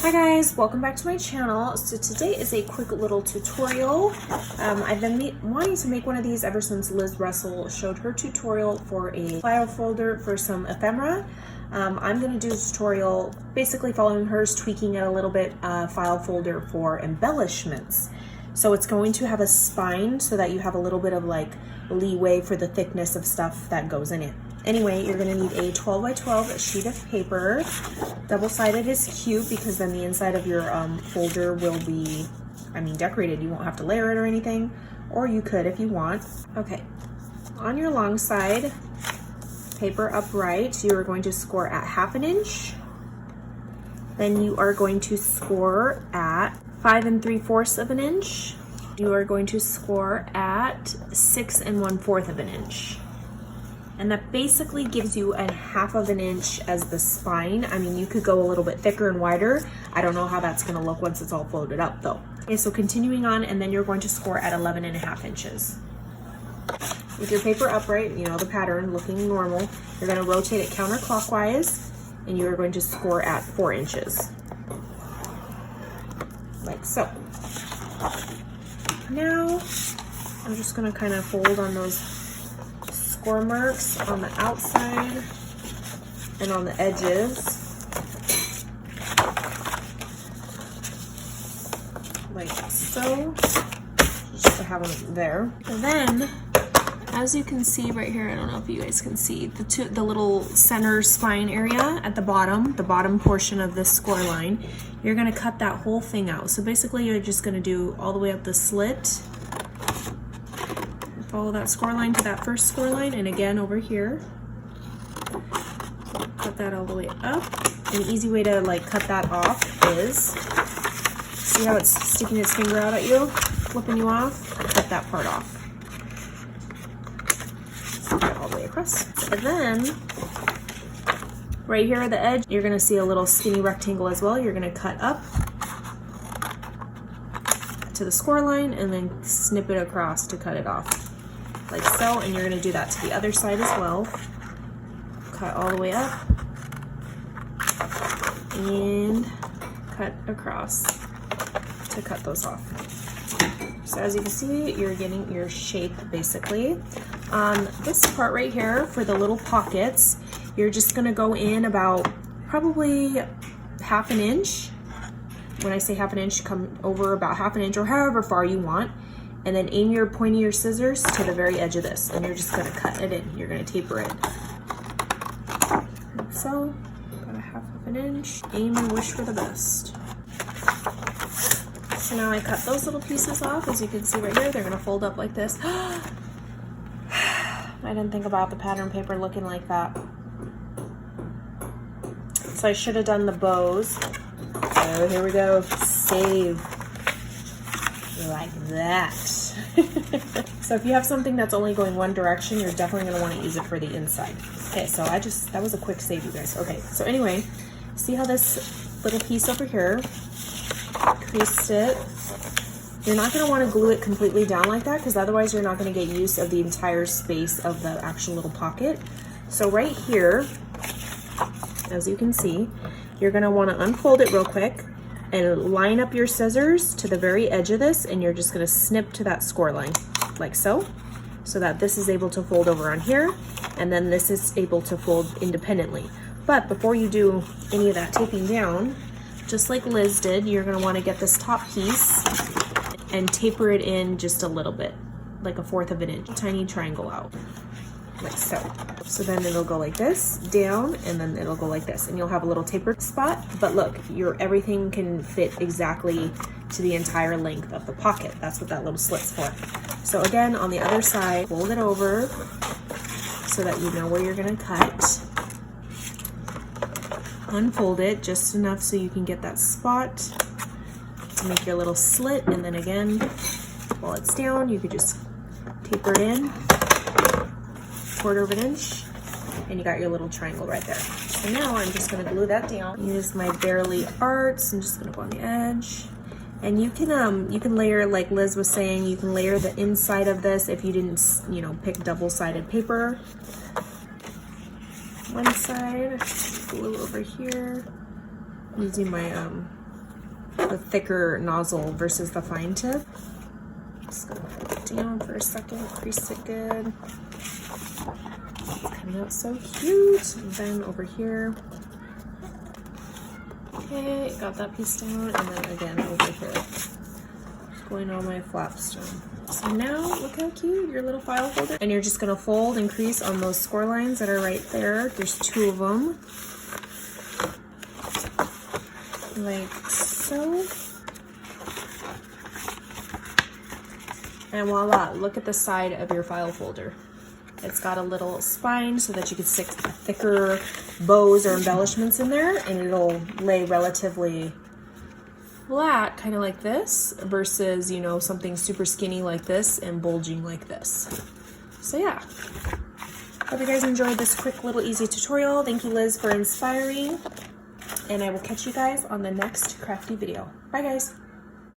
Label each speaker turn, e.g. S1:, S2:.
S1: Hi guys, welcome back to my channel. So today is a quick little tutorial. I've been wanting to make one of these ever since Liz Russell showed her tutorial for a file folder for some ephemera. I'm going to do a tutorial basically following hers, tweaking it a little bit, file folder for embellishments. So it's going to have a spine so that you have a little bit of like leeway for the thickness of stuff that goes in it. Anyway, you're going to need a 12 by 12 sheet of paper. Double-sided is cute because then the inside of your folder will be, decorated. You won't have to layer it or anything, or you could if you want. Okay, on your long side, paper upright, you are going to score at 1/2 inch. Then you are going to score at 5 3/4 inch. You are going to score at 6 1/4 inch. And that basically gives you a 1/2 inch as the spine. You could go a little bit thicker and wider. I don't know how that's gonna look once it's all folded up though. Okay, so continuing on, and then you're going to score at 11 1/2 inches. With your paper upright, you know the pattern, looking normal, you're gonna rotate it counterclockwise, and you are going to score at 4 inches. Like so. Now, I'm just gonna kind of fold on those score marks on the outside and on the edges, like so, just to have them there. And then, as you can see right here, I don't know if you guys can see the little center spine area at the bottom portion of this score line. You're going to cut that whole thing out. So basically, you're just going to do all the way up the slit. Follow that score line to that first score line, and again over here. Cut that all the way up. An easy way to like cut that off is, see how it's sticking its finger out at you, flipping you off? Cut that part off. So get all the way across. And then, right here at the edge, you're gonna see a little skinny rectangle as well. You're gonna cut up to the score line and then snip it across to cut it off. Like so, and you're gonna do that to the other side as well. Cut all the way up and cut across to cut those off. So as you can see, you're getting your shape basically. On this part right here for the little pockets, you're just gonna go in about probably 1/2 inch. When I say 1/2 inch, come over about 1/2 inch or however far you want. And then aim your point of your scissors to the very edge of this, and you're just gonna cut it in. You're gonna taper it. Like so, about 1/2 inch. Aim and wish for the best. So now I cut those little pieces off. As you can see right here, they're gonna fold up like this. I didn't think about the pattern paper looking like that. So I should have done the bows. So here we go, save. Like that. So if you have something that's only going one direction, you're definitely going to want to use it for the inside. Okay, so that was a quick save, you guys. Okay, so anyway, see how this little piece over here, creased it. You're not going to want to glue it completely down like that, because otherwise you're not going to get use of the entire space of the actual little pocket. So right here, as you can see, you're going to want to unfold it real quick and line up your scissors to the very edge of this, and you're just gonna snip to that score line, like so that this is able to fold over on here, and then this is able to fold independently. But before you do any of that taping down, just like Liz did, you're gonna wanna get this top piece and taper it in just a little bit, like 1/4 inch, tiny triangle out, like so. So then it'll go like this, down, and then it'll go like this, and you'll have a little tapered spot. But look, everything can fit exactly to the entire length of the pocket. That's what that little slit's for. So again, on the other side, fold it over so that you know where you're gonna cut. Unfold it just enough so you can get that spot to make your little slit, and then again, while it's down, you could just taper it in. 1/4 inch, and you got your little triangle right there. So now I'm just gonna glue that down. Use my Barely Arts. I'm just gonna go on the edge, and you can layer, like Liz was saying, you can layer the inside of this if you didn't, pick double-sided paper. One side, glue over here, using my the thicker nozzle versus the fine tip. Just gonna put it down for a second, crease it good. It's coming out so cute. And then over here. Okay, got that piece down, and then again over here. Just going on my flapstone. So now, look how cute, your little file folder. And you're just gonna fold and crease on those score lines that are right there. There's 2 of them. Like so. And voila, look at the side of your file folder. It's got a little spine so that you can stick thicker bows or embellishments in there, and it'll lay relatively flat, kind of like this, versus, you know, something super skinny like this and bulging like this. So yeah, hope you guys enjoyed this quick little easy tutorial. Thank you, Liz, for inspiring, and I will catch you guys on the next crafty video. Bye guys.